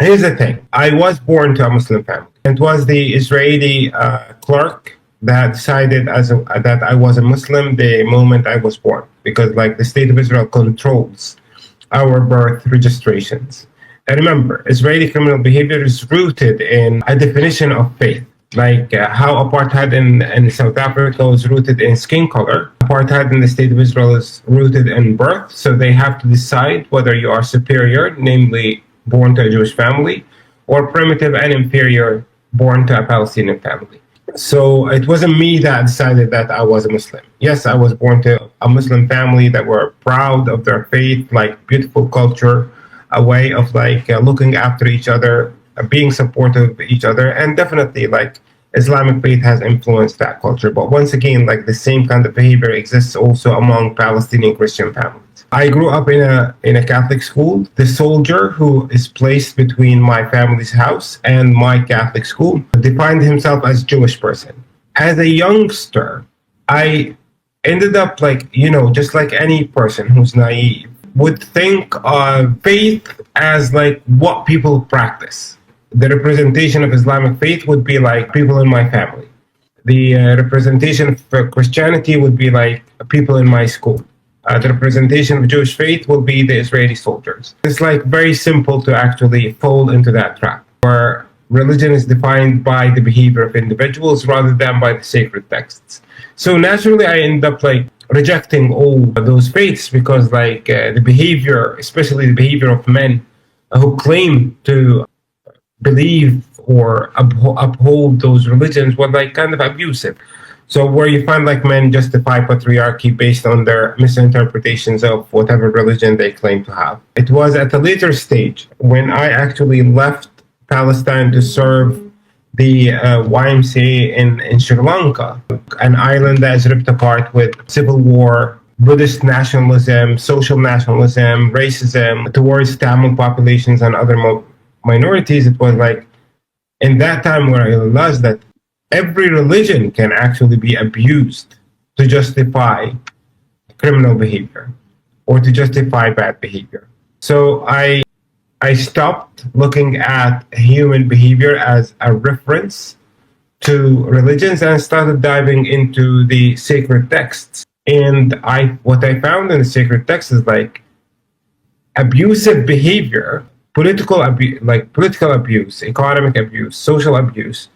Here's the thing. I was born to a Muslim family. It was the Israeli clerk that decided that I was a Muslim the moment I was born, because like the state of Israel controls our birth registrations. And remember, Israeli criminal behavior is rooted in a definition of faith. Like how apartheid in South Africa was rooted in skin color, apartheid in the state of Israel is rooted in birth. So they have to decide whether you are superior, namely born to a Jewish family, or primitive and inferior, born to a Palestinian family. So it wasn't me that decided that I was a Muslim. Yes, I was born to a Muslim family that were proud of their faith, like beautiful culture, a way of like looking after each other, being supportive of each other, and definitely like Islamic faith has influenced that culture. But once again, like the same kind of behavior exists also among Palestinian Christian families. I grew up in a Catholic school. The soldier who is placed between my family's house and my Catholic school defined himself as Jewish person. As a youngster, I ended up like, just like any person who's naive, would think of faith as like what people practice. The representation of Islamic faith would be like people in my family. The representation of Christianity would be like people in my school. The representation of Jewish faith will be the Israeli soldiers. It's like very simple to actually fall into that trap, where religion is defined by the behavior of individuals rather than by the sacred texts. So naturally, I end up like rejecting all those faiths because like the behavior, especially the behavior of men who claim to believe or uphold those religions, were like kind of abusive. So where you find like men justify patriarchy based on their misinterpretations of whatever religion they claim to have. It was at a later stage when I actually left Palestine to serve the YMCA in Sri Lanka, an island that is ripped apart with civil war, Buddhist nationalism, social nationalism, racism towards Tamil populations and other minorities. It was like in that time where I realized that every religion can actually be abused to justify criminal behavior or to justify bad behavior. So I stopped looking at human behavior as a reference to religions and started diving into the sacred texts. And what I found in the sacred texts is like abusive behavior, political abuse, economic abuse, social abuse,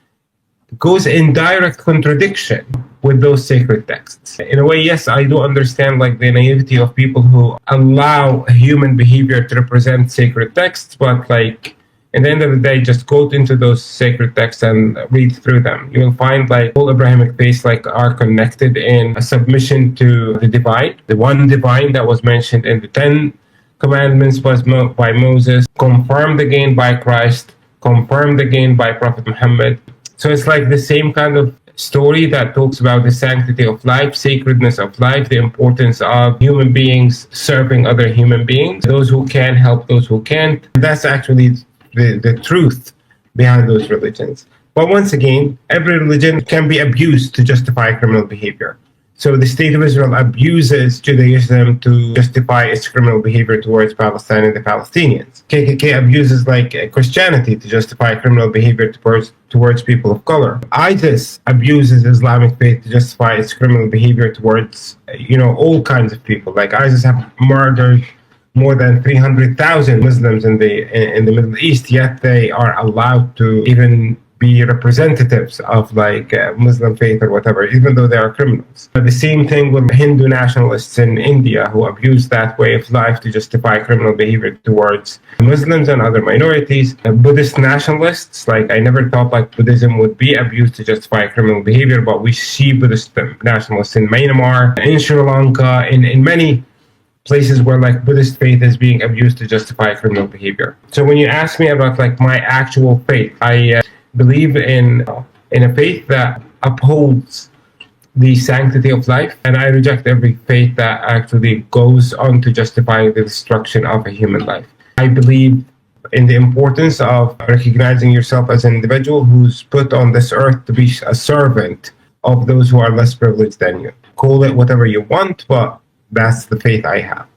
goes in direct contradiction with those sacred texts. In a way, yes, I do understand like the naivety of people who allow human behavior to represent sacred texts, but like at the end of the day, just go into those sacred texts and read through them. You will find like all Abrahamic faiths like are connected in a submission to the divine. The one divine that was mentioned in the 10 Commandments was by Moses, confirmed again by Christ, confirmed again by Prophet Muhammad. So it's like the same kind of story that talks about the sanctity of life, sacredness of life, the importance of human beings serving other human beings, those who can help those who can't. That's actually the truth behind those religions. But once again, every religion can be abused to justify criminal behavior. So the state of Israel abuses Judaism to justify its criminal behavior towards Palestine and the Palestinians. KKK abuses like Christianity to justify criminal behavior towards people of color. ISIS abuses Islamic faith to justify its criminal behavior towards all kinds of people. Like ISIS have murdered more than 300,000 Muslims in the Middle East, yet they are allowed to even be representatives of like Muslim faith or whatever, even though they are criminals. But the same thing with Hindu nationalists in India who abuse that way of life to justify criminal behavior towards Muslims and other minorities. Buddhist nationalists, like I never thought like Buddhism would be abused to justify criminal behavior, but we see Buddhist nationalists in Myanmar, in Sri Lanka, in many places where like Buddhist faith is being abused to justify criminal behavior. So when you ask me about like my actual faith, I believe in a faith that upholds the sanctity of life, and I reject every faith that actually goes on to justify the destruction of a human life. I believe in the importance of recognizing yourself as an individual who's put on this earth to be a servant of those who are less privileged than you. Call it whatever you want, but that's the faith I have.